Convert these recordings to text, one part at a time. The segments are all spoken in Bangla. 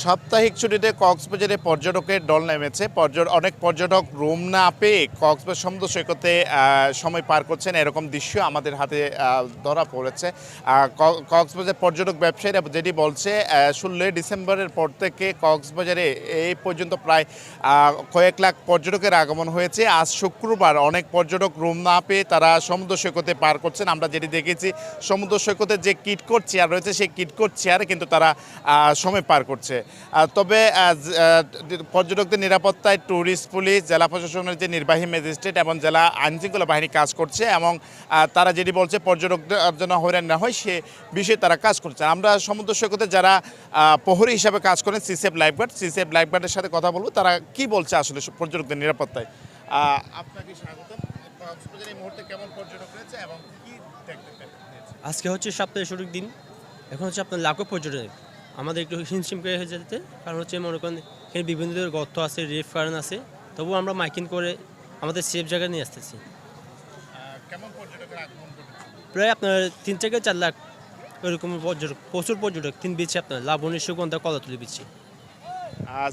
সাপ্তাহিক ছুটিতে কক্সবাজারে পর্যটকের দল নেমেছে। অনেক পর্যটক রুম না পেয়ে কক্সবাজার সমুদ্র সৈকতে সময় পার করছেন, এরকম দৃশ্য আমাদের হাতে ধরা পড়েছে। কক্সবাজার পর্যটক ব্যবসায়ীরা যেটি বলছে, 16 ডিসেম্বরের পর থেকে কক্সবাজারে এই পর্যন্ত প্রায় কয়েক লাখ পর্যটকের আগমন হয়েছে। আজ শুক্রবার অনেক পর্যটক রুম না পেয়ে তারা সমুদ্র সৈকতে পার করছেন। আমরা যেটি দেখেছি, সমুদ্র সৈকতে যে কিটকোট চেয়ার রয়েছে সেই কিটকোট চেয়ারে কিন্তু তারা সময় পার করছে। তবে পর্যটকদের নিরাপত্তায় ট্যুরিস্ট পুলিশ, জেলা প্রশাসনের যে নির্বাহী ম্যাজিস্ট্রেট এবং জেলা আইনশৃঙ্খলা বাহিনী কাজ করছে এবং তারা যেটি বলছে পর্যটকদের যেন হয়রান না হয় সে বিষয়ে তারা কাজ করছে। আমরা সমুদ্র সৈকতে যারা প্রহরী হিসাবে কাজ করেন সিসেফ লাইফগার্ডের সাথে কথা বলবো, তারা কি বলছে আসলে পর্যটকদের নিরাপত্তায়। আপনাকে স্বাগতম। কক্সবাজারে এই মুহূর্তে কেমন পর্যটক রয়েছে এবং কি দেখতে পেয়েছেন? আজকে হচ্ছে সপ্তাহের শুরুর দিন। এখন হচ্ছে আপনার লাখো পর্যটক আমাদের একটু হিমশিম করে হয়ে যেতে, কারণ হচ্ছে মনে করেন এখানে বিভিন্ন ধরনের গর্ত আছে, রিফ কারণ আছে, তবুও আমরা মাইকিং করে আমাদের সেফ জায়গায় নিয়ে আসতেছি। কেমন পর্যটকের আগমন ঘটেছে? প্রায় আপনার 3 থেকে 4 লাখ এরকম পর্যটক, প্রচুর পর্যটক। 3 বিচে আপনার লাবণী, সুগন্ধা, কলাতলি বিচে।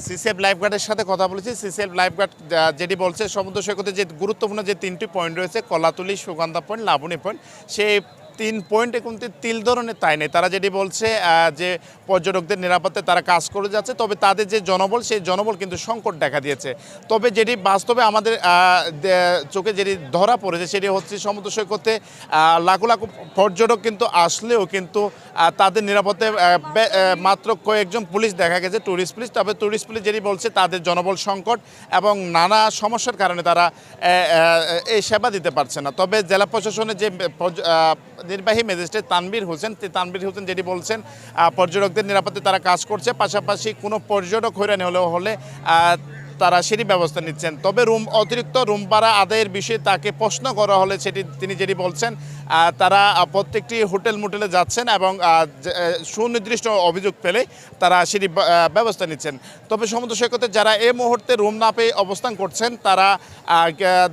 সিসেফ লাইফগার্ডের সাথে কথা বলেছি। সিসেফ লাইফগার্ড যেটি বলছে, সমুদ্র সৈকতে যে গুরুত্বপূর্ণ যে 3টি পয়েন্ট রয়েছে, কলাতুলি, সুগন্ধা পয়েন্ট, লাবণী পয়েন্ট, সেই 3 পয়েন্টে কিন্তু তিল ধরনের তাই নেই। তারা যেটি বলছে যে পর্যটকদের নিরাপত্তায় তারা কাজ করে যাচ্ছে, তবে তাদের যে জনবল সেই জনবল কিন্তু সংকট দেখা দিয়েছে। তবে যেটি বাস্তবে আমাদের চোখে যেটি ধরা পড়েছে সেটি হচ্ছে সমুদ্র সৈকতে লাখো লাখো পর্যটক কিন্তু আসলেও কিন্তু তাদের নিরাপত্তায় মাত্র কয়েকজন পুলিশ দেখা গেছে, ট্যুরিস্ট পুলিশ। তবে ট্যুরিস্ট পুলিশ যেটি বলছে তাদের জনবল সংকট এবং নানা সমস্যার কারণে তারা এই সেবা দিতে পারছে না। তবে জেলা প্রশাসনের যে নির্বাহী ম্যাজিস্ট্রেট তানভীর হোসেন যেটি বলছেন, পর্যটকদের নিরাপত্তায় তারা কাজ করছে, পাশাপাশি কোনো পর্যটক হয়রানি হলে তারা সেটি ব্যবস্থা নিচ্ছেন। তবে অতিরিক্ত রুম ভাড়া আদায়ের বিষয়ে তাকে প্রশ্ন করা হলে তিনি যেটি বলছেন, তারা প্রত্যেকটি হোটেল মোটেলে যাচ্ছেন এবং সুনির্দিষ্ট অভিযোগ পেলে তারা সেটি ব্যবস্থা নিচ্ছেন। তবে সমুদ্র সৈকতে যারা এই মুহূর্তে রুম না পেয়ে অবস্থান করছেন, তারা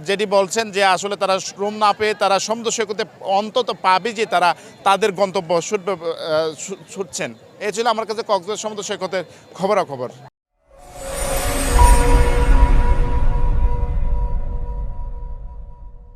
যেটি বলছেন যে আসলে তারা রুম না পেয়ে তারা সমুদ্র সৈকতে অন্তত পাবে যে তারা তাদের গন্তব্য ছুটছেন। এই ছিল আমার কাছে কক্সবাজার সমুদ্র সৈকতের খবরাখবর।